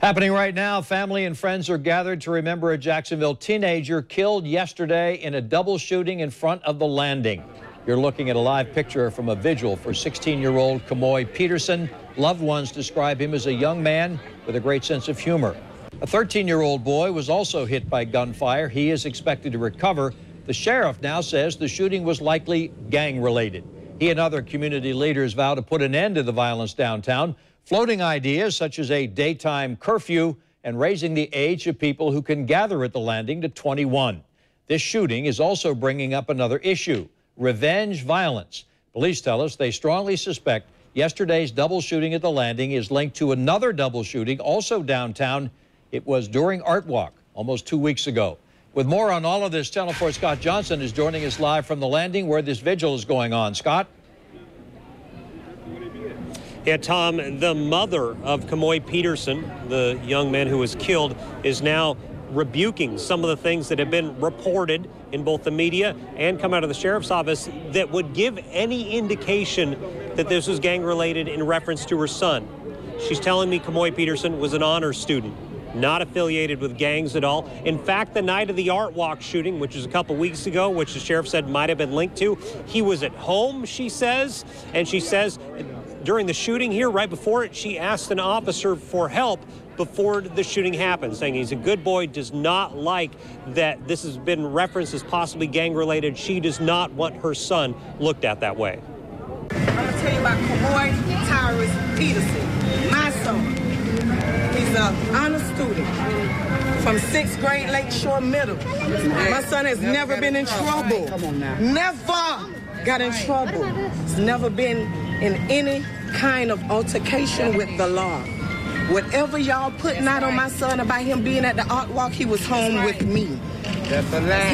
Happening right now, family and friends are gathered to remember a Jacksonville teenager killed yesterday in a double shooting in front of the Landing. You're looking at a live picture from a vigil for 16-year-old Kamoy Peterson. Loved ones describe him as a young man with a great sense of humor. A 13-year-old boy was also hit by gunfire. He is expected to recover. The sheriff now says the shooting was likely gang-related. He and other community leaders vow to put an end to the violence downtown, floating ideas such as a daytime curfew and raising the age of people who can gather at the Landing to 21. This shooting is also bringing up another issue: revenge violence. Police tell us they strongly suspect yesterday's double shooting at the Landing is linked to another double shooting also downtown. It was during Art Walk almost 2 weeks ago. With more on all of this, Channel 4's Scott Johnson is joining us live from the Landing where this vigil is going on. Scott? Yeah, Tom, the mother of Kamoy Peterson, the young man who was killed, is now rebuking some of the things that have been reported in both the media and come out of the sheriff's office that would give any indication that this was gang-related in reference to her son. She's telling me Kamoy Peterson was an honor student, not affiliated with gangs at all. In fact, the night of the Art Walk shooting, which was a couple weeks ago, which the sheriff said might have been linked to, he was at home, she says, and she says during the shooting here, right before it, she asked an officer for help before the shooting happened, saying he's a good boy, does not like that this has been referenced as possibly gang-related. She does not want her son looked at that way. I'm going to tell you about Kamoy Tyrus Peterson, my son. He's an honor student from 6th grade Lake Shore Middle. My son has never been in trouble. Never got in trouble. He's never been in any kind of altercation with the law. Whatever y'all putting out on my son about him being at the Art Walk, he was home with me.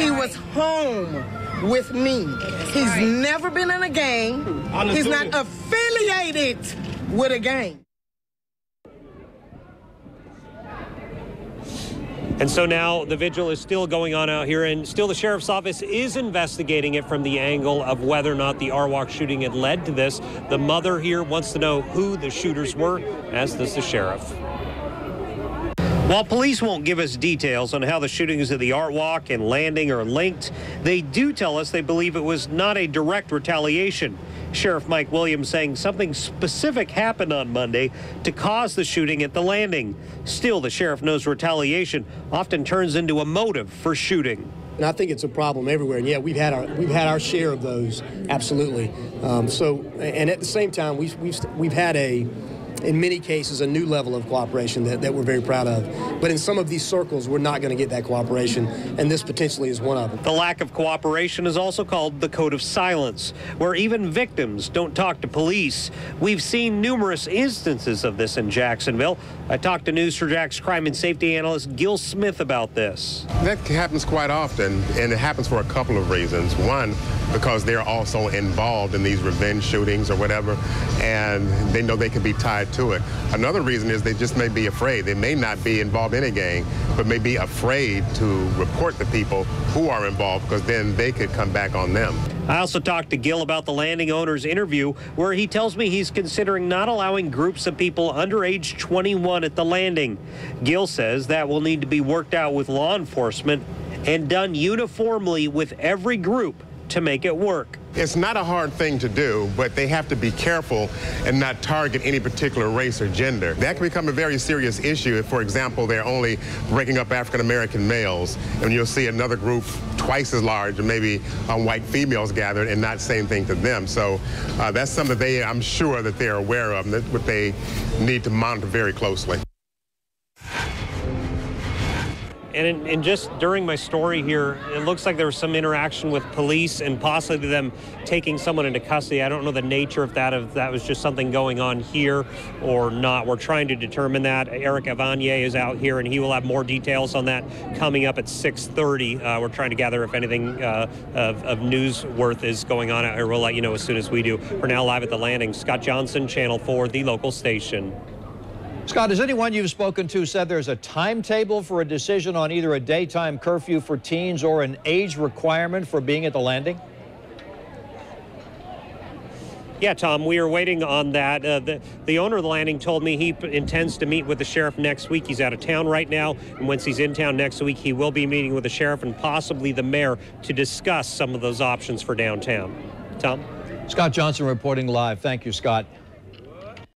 He was home with me. He's never been in a gang. He's not affiliated with a gang. And so now the vigil is still going on out here, and still the sheriff's office is investigating it from the angle of whether or not the Art Walk shooting had led to this. The mother here wants to know who the shooters were, as does the sheriff. While police won't give us details on how the shootings at the Art Walk and Landing are linked, they do tell us they believe it was not a direct retaliation. Sheriff Mike Williams saying something specific happened on Monday to cause the shooting at the Landing. Still, the sheriff knows retaliation often turns into a motive for shooting. And I think it's a problem everywhere. And yeah, we've had our share of those, absolutely. And at the same time, we've had in many cases, a new level of cooperation that we're very proud of. But in some of these circles, we're not going to get that cooperation, and this potentially is one of them. The lack of cooperation is also called the code of silence, where even victims don't talk to police. We've seen numerous instances of this in Jacksonville. I talked to News4Jax crime and safety analyst Gil Smith about this. That happens quite often, and it happens for a couple of reasons. One, because they're also involved in these revenge shootings or whatever, and they know they can be tied to it. Another reason is they just may be afraid. They may not be involved in a gang, but may be afraid to report the people who are involved, because then they could come back on them. I also talked to Gil about the Landing owner's interview, where he tells me he's considering not allowing groups of people under age 21 at the Landing. Gil says that will need to be worked out with law enforcement and done uniformly with every group to make it work. It's not a hard thing to do, but they have to be careful and not target any particular race or gender. That can become a very serious issue if, for example, they're only breaking up African-American males, and you'll see another group twice as large, and maybe white females gathered, and not saying anything to them. So that's something I'm sure that they're aware of, and that's what they need to monitor very closely. And just during my story here, it looks like there was some interaction with police and possibly them taking someone into custody. I don't know the nature of that, if that was just something going on here or not. We're trying to determine that. Eric Avanier is out here, and he will have more details on that coming up at 6:30. We're trying to gather if anything of news worth is going on out here. We'll let you know as soon as we do. We're now live at the Landing. Scott Johnson, Channel 4, the local station. Scott, has anyone you've spoken to said there's a timetable for a decision on either a daytime curfew for teens or an age requirement for being at the Landing? Yeah, Tom, we are waiting on that. The owner of the landing told me he intends to meet with the sheriff next week. He's out of town right now, and once he's in town next week, he will be meeting with the sheriff and possibly the mayor to discuss some of those options for downtown. Tom? Scott Johnson reporting live. Thank you, Scott.